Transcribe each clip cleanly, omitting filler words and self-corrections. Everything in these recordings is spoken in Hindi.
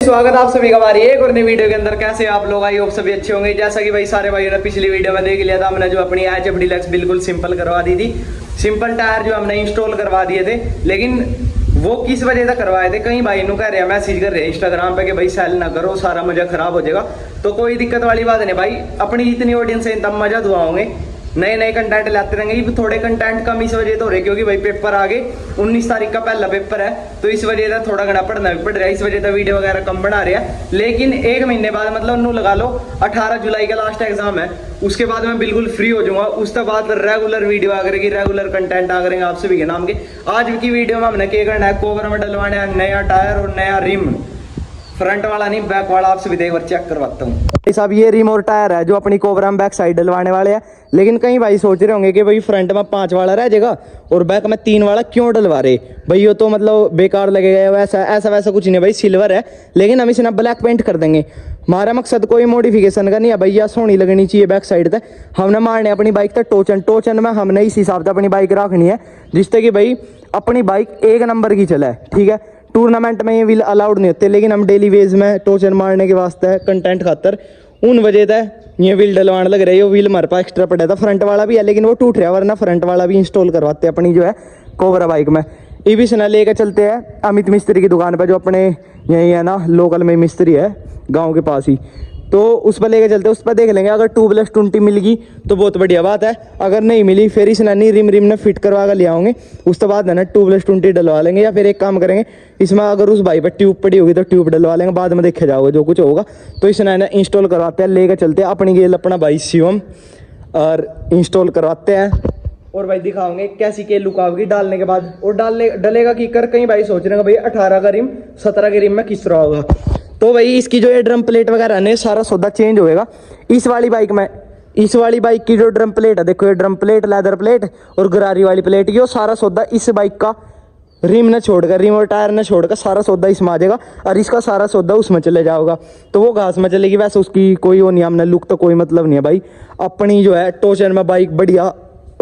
स्वागत आप सभी का हमारी एक और नई वीडियो के अंदर। कैसे आप लोग, आई होप सभी अच्छे होंगे। जैसा कि भाई सारे भाइयों ने पिछली वीडियो में देख लिया था, हमने जो अपनी HF डीलक्स बिल्कुल सिंपल करवा दी थी। सिंपल टायर जो हमने इंस्टॉल करवा दिए थे, लेकिन वो किस वजह से करवाए थे, कई भाई नु कह रहे हैं, मैसेज कर रहे हैं इंस्टाग्राम पे कि भाई सेल ना करो, सारा मजा खराब हो जाएगा। तो कोई दिक्कत वाली बात नहीं भाई, अपनी जितनी ऑडियंस है तब मजा दुआओगे, नए नए कंटेंट लाते रहेंगे। थोड़े कंटेंट कम इस वजह तो हो रहे क्योंकि भाई पेपर आगे 19 तारीख का पहला पेपर है, तो इस वजह से थोड़ा घना पढ़ना भी पड़ रहा है, इस वजह से वीडियो वगैरह कम बना रहे हैं। लेकिन एक महीने बाद मतलब नू लगा लो 18 जुलाई का लास्ट एग्जाम है, उसके बाद मैं बिल्कुल फ्री हो जाऊंगा। उसके बाद रेगुलर वीडियो आ करेगी, रेगुलर कंटेंट आ करेंगे आप सभी के नाम के। आज की वीडियो में हमने क्या करना है, कोवर में डलवाने हैं नया टायर और नया रिम, फ्रंट वाला नहीं बैक वाला। आपसे भी एक बार चेक करवाता हूँ साहब। ये रिम और टायर है जो अपनी कोबरा में बैक साइड डलवाने वाले हैं। लेकिन कई भाई सोच रहे होंगे कि भाई फ्रंट में 5 वाला रह जाएगा और बैक में 3 वाला क्यों डलवा रहे भाई, ये तो मतलब बेकार लगेगा। वैसा कुछ नहीं भाई, सिल्वर है लेकिन हम इसे ना ब्लैक पेंट कर देंगे। हमारा मकसद कोई मॉडिफिकेशन का नहीं है भैया, सोनी लगनी चाहिए बैक साइड तक। हमने मारने अपनी बाइक तक टोचन में हमने इस हिसाब से अपनी बाइक रखनी है जिससे कि भाई अपनी बाइक एक नंबर की चले, ठीक है। टूर्नामेंट में ये व्हील अलाउड नहीं होते, लेकिन हम डेली वेज में टोचन मारने के वास्ते कंटेंट खातर उन वजह से ये व्हील डलवाने लग रहे हैं। व्हील हमारे पास एक्स्ट्रा पड़ा था, फ्रंट वाला भी है लेकिन वो टूट रहा है, वरना फ्रंट वाला भी इंस्टॉल करवाते हैं अपनी जो है कोबरा बाइक में। ये भी सुना लेकर चलते हैं अमित मिस्त्री की दुकान पर, जो अपने यही है ना लोकल में मिस्त्री है गाँव के पास ही, तो उस पर लेके चलते हैं। उस पर देख लेंगे, अगर 2+20 मिल गई तो बहुत बढ़िया बात है, अगर नहीं मिली फिर इस नानी रिम ने फिट करवा कर ले आएंगे। उसके बाद है ना 2+20 डलवा लेंगे, या फिर एक काम करेंगे इसमें अगर उस भाई पर ट्यूब पड़ी होगी तो ट्यूब डलवा लेंगे, बाद में देखा जाओगे जो कुछ होगा। तो इस ना इंस्टॉल करवाते हैं, लेकर चलते हैं अपनी गेल अपना भाई शिवम और इंस्टॉल करवाते हैं और भाई दिखाओगे कैसी के लुक आएगी डालने के बाद। और डलेगा की कर, कई भाई सोच रहे हैं भाई 18 का रिम 17 के रिम में किस तरह होगा। तो भाई इसकी जो है ड्रम प्लेट वगैरह ने सारा सौदा चेंज होएगा इस वाली बाइक में। इस वाली बाइक की जो ड्रम प्लेट है, देखो ये ड्रम प्लेट, लेदर प्लेट और गरारी वाली प्लेट, ये सारा सौदा इस बाइक का रिम न छोड़कर, रिम और टायर न छोड़कर सारा सौदा इसमें आ जाएगा और इसका सारा सौदा उसमें चले जाएगा। तो वो घास में चलेगी, वैसे उसकी कोई वो नहीं, हमने लुक तो कोई मतलब नहीं है भाई। अपनी जो है टोचन में बाइक बढ़िया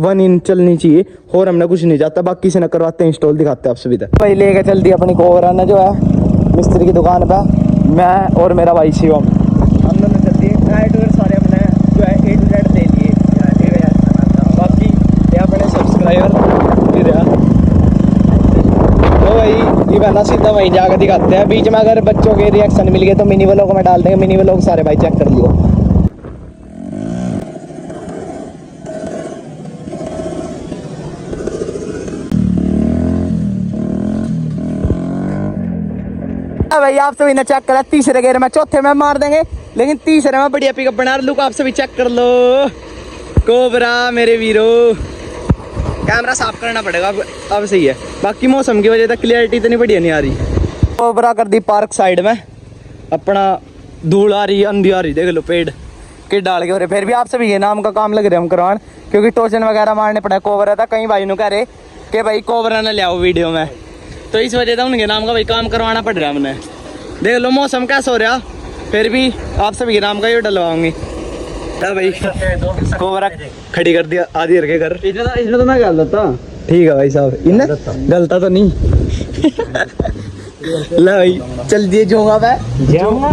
1 इंच चलनी चाहिए और हमने कुछ नहीं जाता। बाकी से न करवाते हैं इंस्टॉल, दिखाते हैं आप सुविधा। भाई लेके चलती है अपनी कोबरा ने जो है मिस्त्री की दुकान पर, मैं और मेरा भाई शिवम, हम दोनों चलती है सारे अपने जो है A to Z ले लिए। बाकी ये अपने सब्सक्राइबर फिर तो भाई ये बना सीधा वहीं जाकर दिखाते हैं। बीच में अगर बच्चों के रिएक्शन मिल गए तो मिनी व्लॉग में डाल देंगे, मिनी व्लॉग सारे भाई चेक कर लियो। भाई आप सभी ने चेक करा, तीसरे गेयर में चौथे में मार देंगे, लेकिन तीसरे में बढ़िया पिकअप बना लुक आप सभी चेक कर लो। कोबरा मेरे वीरो, कैमरा साफ करना पड़ेगा अब सही है, बाकी मौसम की वजह से क्लियरिटी इतनी बढ़िया नहीं आ रही। कोबरा कर दी पार्क साइड में, अपना धूल आ रही अंधी आ रही, देख लो पेड़ के डाल के हो रहे। फिर भी आप सभी के नाम का काम लग रहे हम करवान, क्योंकि टोचन वगैरह मारने पड़ा। कोबरा था, कई भाई ने कह रहे कि भाई कोबरा न ले आओ वीडियो में, तो इस वजह से उनके नाम का भाई काम करवाना पड़ रहा है हमने। देख लो मौसम कैसा हो रहा, फिर भी आप सभी के नाम का ये डलवाऊंगी। भाई कोबरा खड़ी कर दिया आधी रखे घर, इसने तो मैं गल देता। ठीक है भाई साहब, इन्हें गलता तो नहीं ला भाई चल दिए जोगा मैं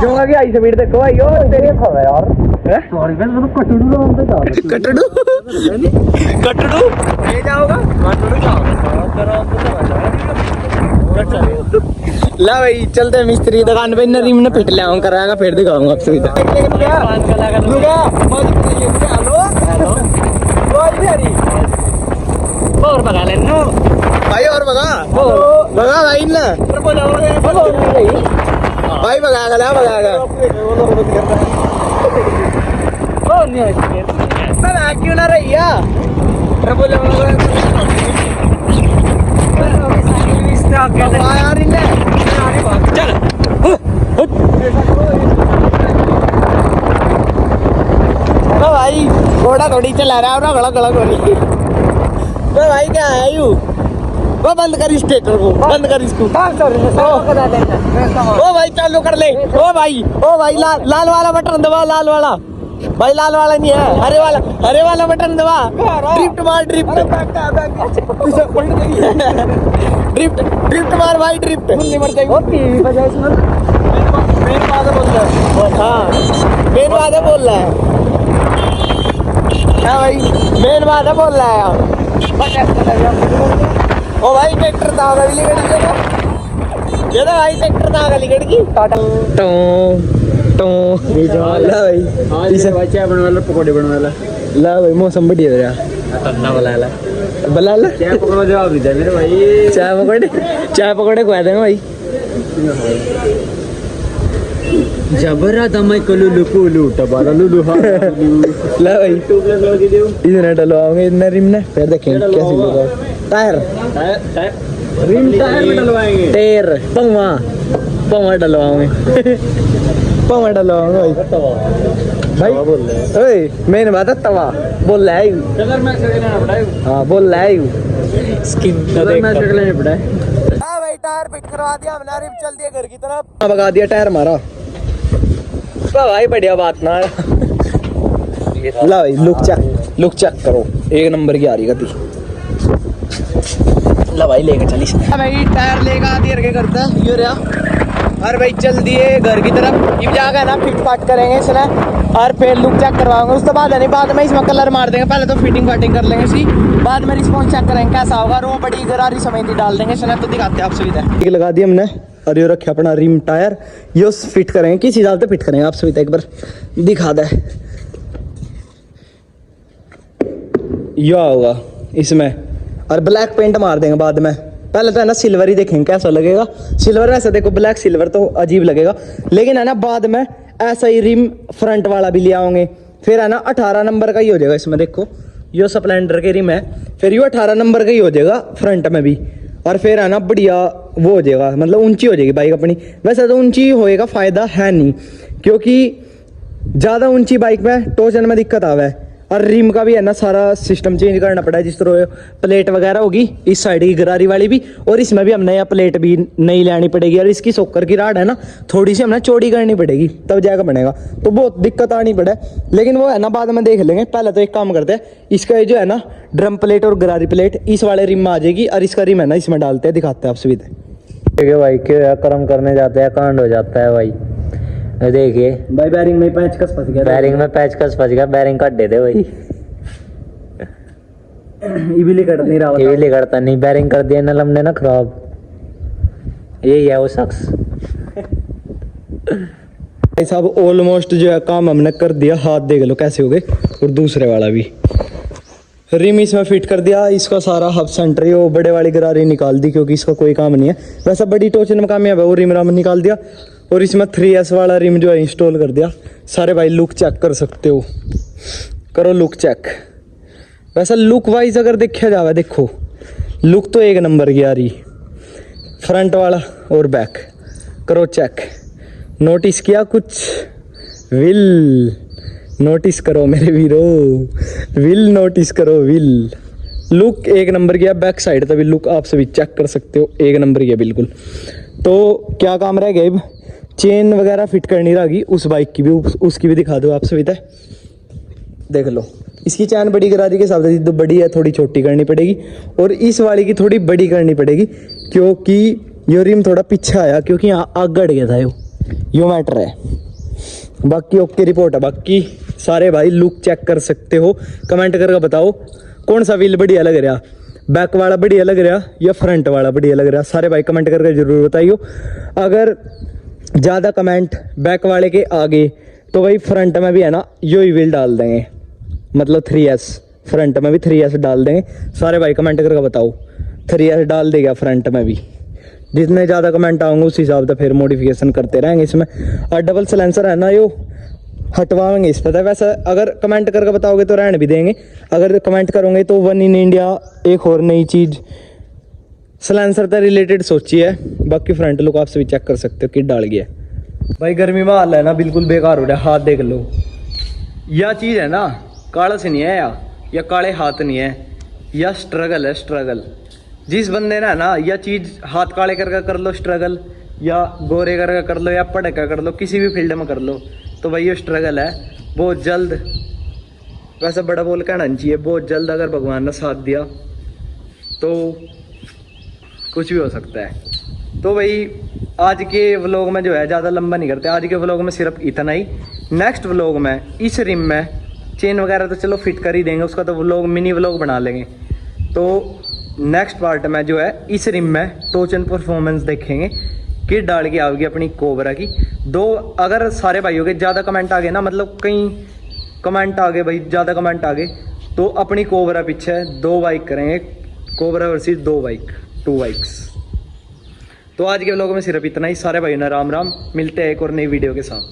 जोगा की आई स्पीड देखो भाई। ओ तेरे खा यार सॉरी मैं तो कटड़ू लो हम तो कटड़ू कटड़ू ले जाओगा कटड़ू ला भाई चलते मिस्त्री दुकान पे, रिम ने फिट ले आऊं कराएगा, फिर दिखाऊंगा आपसे इधर। और भगा लेनो भाई, और भगा भाई ना भाई, भगाएगा क्यों ना रही चल भाई, घोड़ा थोड़ी चला रहा है गला गला गोली। तो भाई क्या है यू, वो बंद कर स्टेटर को, बंद कर इसको। ओ भाई चालू कर ले। ओ भाई लाल वाला बटन दबा, लाल वाला भाई, लाल वाला नहीं है, हरे वाला बटन दबा। ड्रिफ्ट मार, ड्रिफ्ट मार भाई, ड्रिफ्ट मेन बात है बोल रहा है। हाँ मेन बात है बोल रहा है। हाँ भाई मेन बात है बोल रहा है। ओ भाई ट्रैक्टर था गली गड़ी ये तो भाई ट्रैक्टर था गली गड़ी की टाटा तो भाई चाय बनने वाला पकौड़े बनने वाला ला भाई मौसम बढ़िया हो रहा तन्ना बला चाय पकौड़े जवाब दे मेरे भाई चाय पकौड़े खुआ देंगे भाई जबरा दमाई कलुलु कुलु टबारा लुलु हा ला भाई तो प्लस लगा दे इधर डलवाओगे इधर रिम ने फिर देखेंगे कैसे लगा टायर रिम टायर में डलवाएंगे टायर पवा डलवाओगे पवा डलवाओगे भाई ओए मैंने बात है तवा बोल रहा है कलर मैच करना पड़ा है हां बोल रहा है स्किन कलर मैच करना पड़ा है हां भाई टायर फिट करवा दिया हमने रिम चल दिया घर की तरफ भगा दिया टायर हमारा तो भाई बढ़िया बात ना ला भाई लुक चेक करो एक नंबर की आ रही गति ला भाई लेके चली भाई टायर लेगा आधी के करता ये रहा और भाई चल दिए घर की तरफ ये जाकर ना फिट फाट करेंगे इसने और फिर लुक चेक करवाएंगे उसके बाद नहीं बाद में इसमें कलर मार देंगे पहले तो फिटिंग फाटिंग कर लेंगे इसकी बाद में रिस्पॉन्स चेक करेंगे कैसा होगा रो बड़ी गरारी समेत डाल देंगे इसने तो दिखाते हैं आप सुविधा लगा दी हमने और ये रखे अपना रिम टायर ये फिट करेंगे किस हिसाब से फिट करेंगे आप सुविधा एक बार दिखा दे यह होगा इसमें और ब्लैक पेंट मार देंगे बाद में पहले तो है ना सिल्वर ही देखेंगे कैसा लगेगा सिल्वर वैसे देखो ब्लैक सिल्वर तो अजीब लगेगा लेकिन है ना बाद में ऐसा ही रिम फ्रंट वाला भी ले आओगे फिर है ना 18 नंबर का ही हो जाएगा इसमें देखो ये स्प्लेंडर के रिम है फिर ये 18 नंबर का ही हो जाएगा फ्रंट में भी और फिर है ना बढ़िया वो हो जाएगा मतलब ऊंची हो जाएगी बाइक अपनी वैसे तो ऊंची होएगा फायदा है नहीं क्योंकि ज़्यादा ऊंची बाइक में टोचन में दिक्कत आवे और रिम का भी है ना सारा सिस्टम चेंज करना पड़ा है जिस तरह प्लेट वगैरह होगी इस साइड की गरारी वाली भी और इसमें भी हमने यह प्लेट भी नई लानी पड़ेगी और इसकी सोकर की राड है ना थोड़ी सी हमने चौड़ी करनी पड़ेगी तब जाकर बनेगा तो बहुत दिक्कत आनी पड़े लेकिन वो है ना बाद में देख लेंगे पहले तो एक काम करते हैं इसका जो है ना ड्रम प्लेट और गरारी प्लेट इस वाले रिम में आ जाएगी और इसका रिम है ना इसमें डालते हैं दिखाते हैं आप सुविधा ठीक है भाई क्यों कर्म करने जाते हैं कांड हो जाता है भाई देखिए भाई बैरिंग में पैचकस फंस गया बैरिंग काट दे भाई इविली कट नहीं रहा इविली करता नहीं बैरिंग कर दिया ना हमने ना खराब यही है वो शख्स भाई साहब ऑलमोस्ट जो है काम हमने कर दिया हाथ देख लो कैसे हो गए और दूसरे वाला भी रिम इसमें फिट कर दिया इसका सारा हब सेंटर वो बड़े वाली गरारी निकाल दी क्योंकि इसका कोई काम नहीं है वैसा बड़ी टोचन में कामयाब है वो रिम राम निकाल दिया और इसमें 3S वाला रिम जो है इंस्टॉल कर दिया सारे भाई लुक चेक कर सकते हो करो लुक चेक वैसा लुक वाइज अगर देखा जाए देखो लुक तो एक नंबर की आ रही फ्रंट वाला और बैक करो चेक नोटिस किया कुछ विल नोटिस करो मेरे वीरो विल नोटिस करो विल लुक एक नंबर की है बैक साइड तभी लुक आप सभी चेक कर सकते हो एक नंबर की है बिल्कुल तो क्या काम रह गया चेन वगैरह फिट करनी रहेगी उस बाइक की भी उसकी भी दिखा दो आप सभी देख लो इसकी चैन बड़ी गरारी के हिसाब से तो बड़ी है थोड़ी छोटी करनी पड़ेगी और इस वाली की थोड़ी बड़ी करनी पड़ेगी क्योंकि ये रिम थोड़ा पीछे आया क्योंकि यहाँ आग गड़ गया था यो मैटर है बाकी ओके रिपोर्ट है बाकी सारे भाई लुक चेक कर सकते हो कमेंट करके बताओ कौन सा व्हील बढ़िया लग रहा बैक वाला बढ़िया लग रहा या फ्रंट वाला बढ़िया लग रहा सारे भाई कमेंट करके जरूर बताइयो अगर ज़्यादा कमेंट बैक वाले के आगे तो भाई फ्रंट में भी है ना यो ही व्हील डाल देंगे मतलब 3S फ्रंट में भी 3S डाल देंगे सारे भाई कमेंट करके बताओ 3S डाल देगा फ्रंट में भी जितने ज़्यादा कमेंट आएंगे उस हिसाब से फिर मॉडिफिकेशन करते रहेंगे इसमें और डबल सलेंसर है ना यो हटवाएंगे इस पर वैसे अगर कमेंट करके बताओगे तो रहने भी देंगे अगर कमेंट करोगे तो वन इन इंडिया एक और नई चीज़ सलेंसर से रिलेटेड सोची है बाकी फ्रंट लुक आप सभी चेक कर सकते हो किट डाल गया भाई गर्मी में हाल है ना बिल्कुल बेकार हो रहा है हाथ देख लो यह चीज़ है ना काला से नहीं है या काले हाथ नहीं है यह स्ट्रगल है स्ट्रगल जिस बंदे ने ना यह चीज़ हाथ काले करके कर लो स्ट्रगल या गोरे करके कर लो या पढ़कर कर लो किसी भी फील्ड में कर लो तो भाई ये स्ट्रगल है बहुत जल्द वैसे बड़ा बोल कहना चाहिए बहुत जल्द अगर भगवान ने साथ दिया तो कुछ भी हो सकता है तो भाई आज के व्लॉग में जो है ज़्यादा लंबा नहीं करते, आज के व्लॉग में सिर्फ इतना ही। नेक्स्ट व्लॉग में इस रिम में चेन वगैरह तो चलो फिट कर ही देंगे, उसका तो व्लॉग मिनी व्लॉग बना लेंगे। तो नेक्स्ट पार्ट में जो है इस रिम में टोच एंड परफॉर्मेंस देखेंगे कि डाल के आओगी अपनी कोबरा की। दो अगर सारे भाइयों के ज़्यादा कमेंट आ गए ना, मतलब कई कमेंट आ गए भाई, ज़्यादा कमेंट आ गए, तो अपनी कोबरा पीछे 2 बाइक करेंगे, कोबरा वर्सेस 2 बाइक, 2 बाइक्स। तो आज के व्लॉग में सिर्फ इतना ही। सारे भाइयों ने राम राम, मिलते हैं एक और नई वीडियो के साथ।